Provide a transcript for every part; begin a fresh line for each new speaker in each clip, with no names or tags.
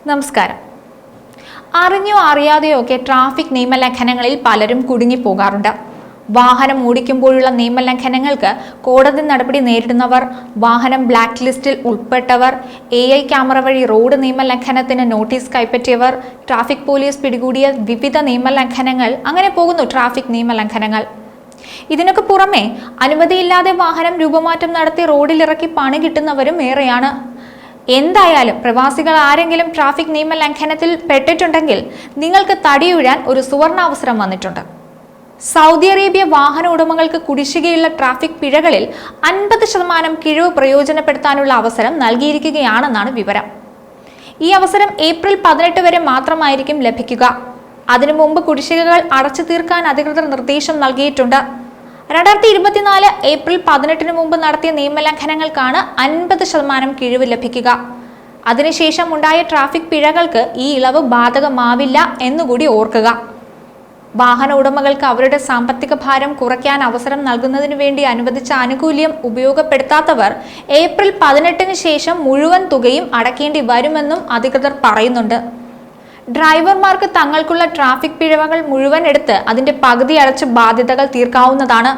നമസ്കാരം. അറിഞ്ഞോ അറിയാതെയോ ഒക്കെ ട്രാഫിക് നിയമലംഘനങ്ങളിൽ പലരും കുടുങ്ങിപ്പോകാറുണ്ട്. വാഹനം ഓടിക്കുമ്പോഴുള്ള നിയമലംഘനങ്ങൾക്ക് കോടതി നടപടി നേരിടുന്നവർ, വാഹനം ബ്ലാക്ക് ലിസ്റ്റിൽ ഉൾപ്പെട്ടവർ, AI ക്യാമറ വഴി റോഡ് നിയമലംഘനത്തിന് നോട്ടീസ് കൈപ്പറ്റിയവർ, ട്രാഫിക് പോലീസ് പിടികൂടിയ വിവിധ നിയമലംഘനങ്ങൾ, അങ്ങനെ പോകുന്നു ട്രാഫിക് നിയമലംഘനങ്ങൾ. ഇതിനൊക്കെ പുറമെ അനുമതിയില്ലാതെ വാഹനം രൂപമാറ്റം നടത്തി റോഡിലിറക്കി പണി കിട്ടുന്നവരും ഏറെയാണ്. എന്തായാലും പ്രവാസികൾ ആരെങ്കിലും ട്രാഫിക് നിയമലംഘനത്തിൽ പെട്ടിട്ടുണ്ടെങ്കിൽ നിങ്ങൾക്ക് തടിയുഴാൻ ഒരു സുവർണാവസരം വന്നിട്ടുണ്ട്. സൗദി അറേബ്യ വാഹന ഉടമകൾക്ക് കുടിശ്ശികയുള്ള ട്രാഫിക് പിഴകളിൽ 50% കിഴിവ് പ്രയോജനപ്പെടുത്താനുള്ള അവസരം നൽകിയിരിക്കുകയാണെന്നാണ് വിവരം. ഈ അവസരം ഏപ്രിൽ 18 വരെ മാത്രമായിരിക്കും ലഭിക്കുക. അതിനു മുമ്പ് കുടിശ്ശികകൾ അടച്ചു തീർക്കാൻ അധികൃതർ നിർദ്ദേശം നൽകിയിട്ടുണ്ട്. 2024 ഏപ്രിൽ 18 മുമ്പ് നടത്തിയ നിയമലംഘനങ്ങൾക്കാണ് 50% കിഴിവ് ലഭിക്കുക. അതിനുശേഷം ഉണ്ടായ ട്രാഫിക് പിഴകൾക്ക് ഈ ഇളവ് ബാധകമാവില്ല എന്നുകൂടി ഓർക്കുക. വാഹന ഉടമകൾക്ക് അവരുടെ സാമ്പത്തിക ഭാരം കുറയ്ക്കാൻ അവസരം നൽകുന്നതിന് വേണ്ടി അനുവദിച്ച ആനുകൂല്യം ഉപയോഗപ്പെടുത്താത്തവർ ഏപ്രിൽ 18 ശേഷം മുഴുവൻ തുകയും അടയ്ക്കേണ്ടി വരുമെന്നും അധികൃതർ പറയുന്നുണ്ട്. ഡ്രൈവർമാർക്ക് തങ്ങൾക്കുള്ള ട്രാഫിക് പിഴവുകൾ മുഴുവൻ എടുത്ത് അതിന്റെ പകുതി അടച്ച് ബാധ്യതകൾ തീർക്കാവുന്നതാണ്.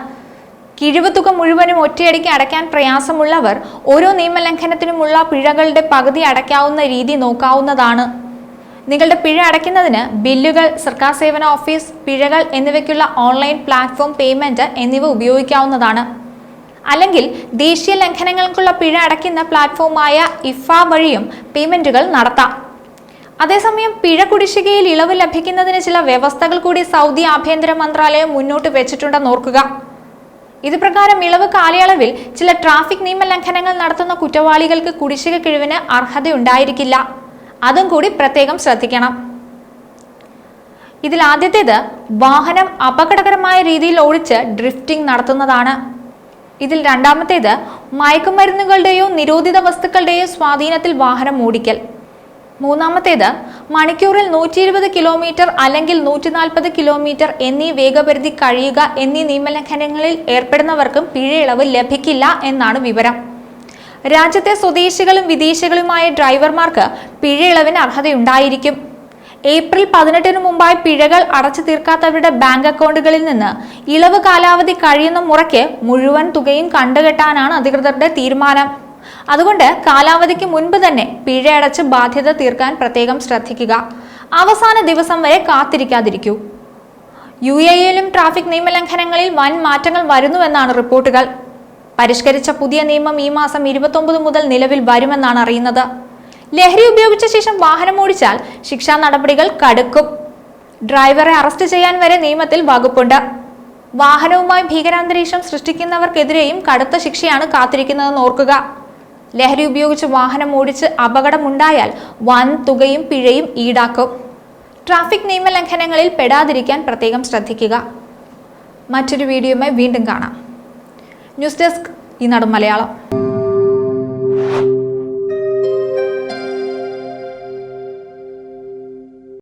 കിഴിവ് തുക മുഴുവനും ഒറ്റയടിക്ക് അടയ്ക്കാൻ പ്രയാസമുള്ളവർ ഓരോ നിയമലംഘനത്തിനുമുള്ള പിഴകളുടെ പകുതി അടയ്ക്കാവുന്ന രീതി നോക്കാവുന്നതാണ്. നിങ്ങളുടെ പിഴ അടയ്ക്കുന്നതിന് ബില്ലുകൾ, സർക്കാർ സേവന ഓഫീസ് പിഴകൾ എന്നിവയ്ക്കുള്ള ഓൺലൈൻ പ്ലാറ്റ്ഫോം പേയ്മെന്റ് എന്നിവ ഉപയോഗിക്കാവുന്നതാണ്. അല്ലെങ്കിൽ ദേശീയ ലംഘനങ്ങൾക്കുള്ള പിഴ അടയ്ക്കുന്ന പ്ലാറ്റ്ഫോമായ ഇഫ വഴിയും പേയ്മെന്റുകൾ നടത്താം. അതേസമയം പിഴ കുടിശ്ശികയിൽ ഇളവ് ലഭിക്കുന്നതിന് ചില വ്യവസ്ഥകൾ കൂടി സൗദി ആഭ്യന്തര മന്ത്രാലയം മുന്നോട്ട് വെച്ചിട്ടുണ്ടെന്ന് ഓർക്കുക. ഇത് പ്രകാരം ഇളവ് കാലയളവിൽ ചില ട്രാഫിക് നിയമലംഘനങ്ങൾ നടത്തുന്ന കുറ്റവാളികൾക്ക് കുടിശ്ശിക കിഴിവിന് അർഹതയുണ്ടായിരിക്കില്ല. അതും കൂടി പ്രത്യേകം ശ്രദ്ധിക്കണം. ഇതിൽ ആദ്യത്തേത് വാഹനം അപകടകരമായ രീതിയിൽ ഓടിച്ച് ഡ്രിഫ്റ്റിംഗ് നടത്തുന്നതാണ്. ഇതിൽ രണ്ടാമത്തേത് മയക്കുമരുന്നുകളുടെയോ നിരോധിത വസ്തുക്കളുടെയോ സ്വാധീനത്തിൽ വാഹനം ഓടിക്കൽ. മൂന്നാമത്തേത് മണിക്കൂറിൽ 120 കിലോമീറ്റർ അല്ലെങ്കിൽ 140 കിലോമീറ്റർ എന്നീ വേഗപരിധി കഴിയുക എന്നീ നിയമലംഘനങ്ങളിൽ ഏർപ്പെടുന്നവർക്കും പിഴ ഇളവ് ലഭിക്കില്ല എന്നാണ് വിവരം. രാജ്യത്തെ സ്വദേശികളും വിദേശികളുമായ ഡ്രൈവർമാർക്ക് പിഴ ഇളവിന് അർഹതയുണ്ടായിരിക്കും. ഏപ്രിൽ 18 മുമ്പായി പിഴകൾ അടച്ചു തീർക്കാത്തവരുടെ ബാങ്ക് അക്കൗണ്ടുകളിൽ നിന്ന് ഇളവ് കാലാവധി കഴിയുന്ന മുറയ്ക്ക് മുഴുവൻ തുകയും കണ്ടുകെട്ടാനാണ് അധികൃതരുടെ തീരുമാനം. അതുകൊണ്ട് കാലാവധിക്ക് മുൻപ് തന്നെ പിഴയടച്ച് ബാധ്യത തീർക്കാൻ പ്രത്യേകം ശ്രദ്ധിക്കുക. അവസാന ദിവസം വരെ കാത്തിരിക്കാതിരിക്കൂ. UAE-യിലും ട്രാഫിക് നിയമലംഘനങ്ങളിൽ വൻ മാറ്റങ്ങൾ വരുന്നുവെന്നാണ് റിപ്പോർട്ടുകൾ. പരിഷ്കരിച്ച പുതിയ നിയമം ഈ മാസം 29 മുതൽ നിലവിൽ വരുമെന്നാണ് അറിയുന്നത്. ലഹരി ഉപയോഗിച്ച ശേഷം വാഹനം ഓടിച്ചാൽ ശിക്ഷാ നടപടികൾ കടുക്കും. ഡ്രൈവറെ അറസ്റ്റ് ചെയ്യാൻ വരെ നിയമത്തിൽ വകുപ്പുണ്ട്. വാഹനവുമായി ഭീകരാന്തരീക്ഷം സൃഷ്ടിക്കുന്നവർക്കെതിരെയും കടുത്ത ശിക്ഷയാണ് കാത്തിരിക്കുന്നതെന്ന് ഓർക്കുക. ലഹരി ഉപയോഗിച്ച് വാഹനം ഓടിച്ച് അപകടമുണ്ടായാൽ വൻ തുകയും പിഴയും ഈടാക്കും. ട്രാഫിക് നിയമലംഘനങ്ങളിൽ പെടാതിരിക്കാൻ പ്രത്യേകം ശ്രദ്ധിക്കുക. മറ്റൊരു വീഡിയോയുമായി വീണ്ടും കാണാം. ന്യൂസ് ഡെസ്ക് ഈനാട് മലയാളം.